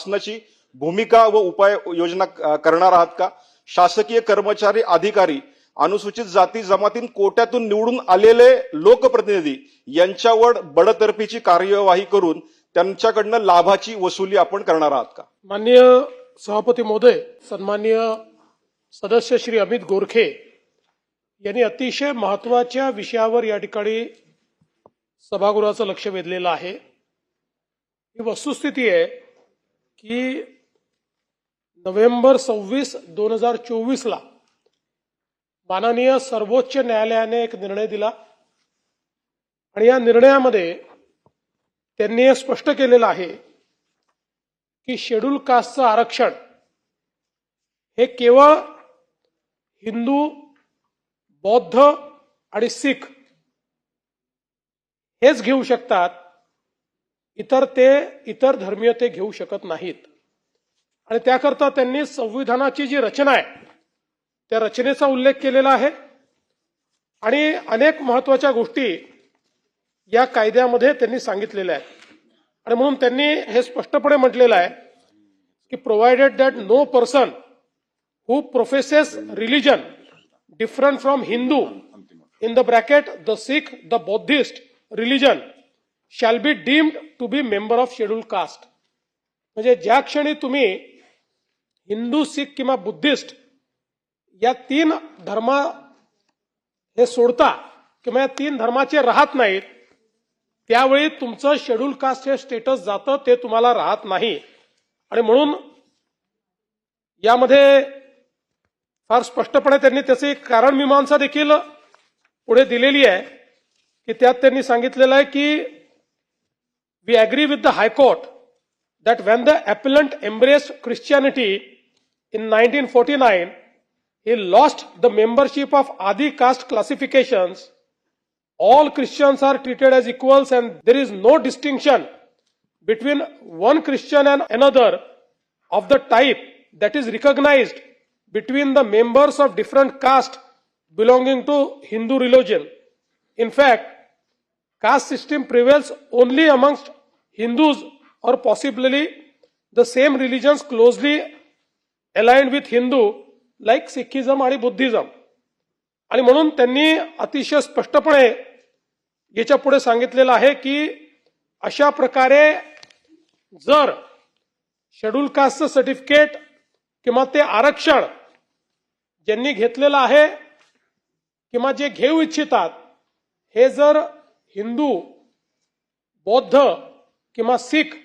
शासनाची भूमिका व उपाय योजना करणार आहात का? शासकीय कर्मचारी अधिकारी अनुसूचित जाती जमातीं कोट्यातून निवडून आलेले लोकप्रतिनिधी यांच्यावर बडतर्फीची कार्यवाही करून त्यांच्याकडनं लाभाची वसुली आपण करणार आहात का? माननीय सभापती महोदय, सन्माननीय सदस्य श्री अमित गोरखे यांनी अतिशय महत्वाच्या विषयावर या ठिकाणी सभागृहाचं लक्ष वेधलेलं आहे। ही वस्तुस्थिती आहे की नोव्हेंबर 26, 2024 ला माननीय सर्वोच्च न्यायालयाने एक निर्णय दिला आणि या निर्णयामध्ये त्यांनी हे स्पष्ट केलेलं आहे की शेड्यूल कास्टचं आरक्षण हे केवळ हिंदू, बौद्ध आणि सिख हेच घेऊ शकतात, इतर धर्मीय ते घेऊ शकत नाहीत। आणि त्याकरता त्यांनी संविधानाची जी रचना आहे त्या रचनेचा उल्लेख केलेला आहे आणि अनेक महत्वाच्या गोष्टी या कायद्यामध्ये त्यांनी सांगितलेल्या आहेत। आणि म्हणून त्यांनी हे स्पष्टपणे म्हटलेलं आहे की provided that no person who professes religion different from Hindu in the bracket the Sikh the Buddhist religion shall be deemed to be member of schedule caste. म्हणजे ज्या क्षणी तुम्ही हिंदू, सिख किंवा बुद्धिस्ट या तीन धर्म हे सोडता किंवा या तीन धर्माचे राहत नाहीत, त्यावेळी तुमचं शेड्यूल कास्ट हे स्टेटस जातं, ते तुम्हाला राहत नाही। आणि म्हणून यामध्ये फार स्पष्टपणे त्यांनी त्याची कारण मीमांसा देखील पुढे दिलेली आहे की त्यात त्यांनी सांगितलेलं आहे की we agree with the high court that when the appellant embraced Christianity in 1949, he lost the membership of Adi caste classifications. All Christians are treated as equals and there is no distinction between one Christian and another of the type that is recognized between the members of different caste belonging to Hindu religion. In fact, caste system prevails only amongst Hindus or possibly the same religions closely aligned with Hindu like Sikhism आणि Buddhism. आणि म्हणून त्यांनी अतिशय स्पष्टपणे याच्या पुढे सांगितलेलं आहे की अशा प्रकारे जर शेड्यूल कास्टचं सर्टिफिकेट किंवा ते आरक्षण ज्यांनी घेतलेलं आहे किंवा जे घेऊ इच्छितात हे जर हिंदू, बौद्ध किंवा सिख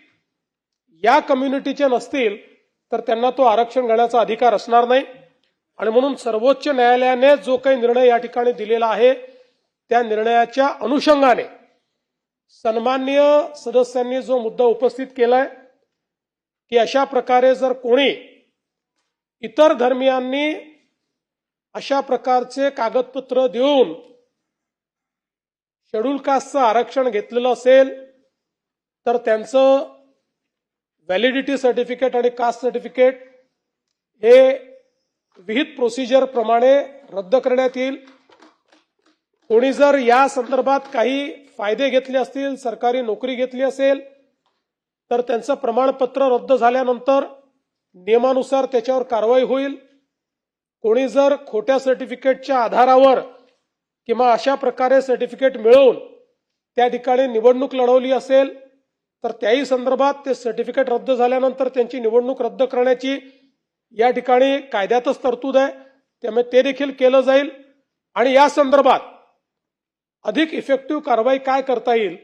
या कम्युनिटीचे नसतील तर त्यांना तो आरक्षण घेण्याचा अधिकार असणार नाही। आणि म्हणून सर्वोच्च न्यायालयाने जो काही निर्णय या ठिकाणी दिलेला आहे त्या निर्णयाच्या अनुषंगाने सन्माननीय सदस्यांनी जो मुद्दा उपस्थित केलाय की अशा प्रकारे जर कोणी इतर धर्मियांनी अशा प्रकारचे कागदपत्र देऊन शेड्यूल कास्टचं आरक्षण घेतलेलं असेल तर त्यांचं व्हॅलिडिटी सर्टिफिकेट आणि कास्ट सर्टिफिकेट हे विहित प्रोसिजर प्रमाणे रद्द करण्यात येईल। कोणी जर या संदर्भात काही फायदे घेतले असतील, सरकारी नोकरी घेतली असेल तर त्यांचं प्रमाणपत्र रद्द झाल्यानंतर नियमानुसार त्याच्यावर कारवाई होईल। कोणी जर खोट्या सर्टिफिकेटच्या आधारावर किंवा अशा प्रकारे सर्टिफिकेट मिळवून त्या ठिकाणी निवडणूक लढवली असेल तर त्याही संदर्भात ते सर्टिफिकेट रद्द झाल्यानंतर त्यांची निवडणूक रद्द करण्याची या ठिकाणी कायद्यातच तरतूद आहे, त्यामुळे ते देखील केलं जाईल। आणि या संदर्भात अधिक इफेक्टिव्ह कारवाई काय करता येईल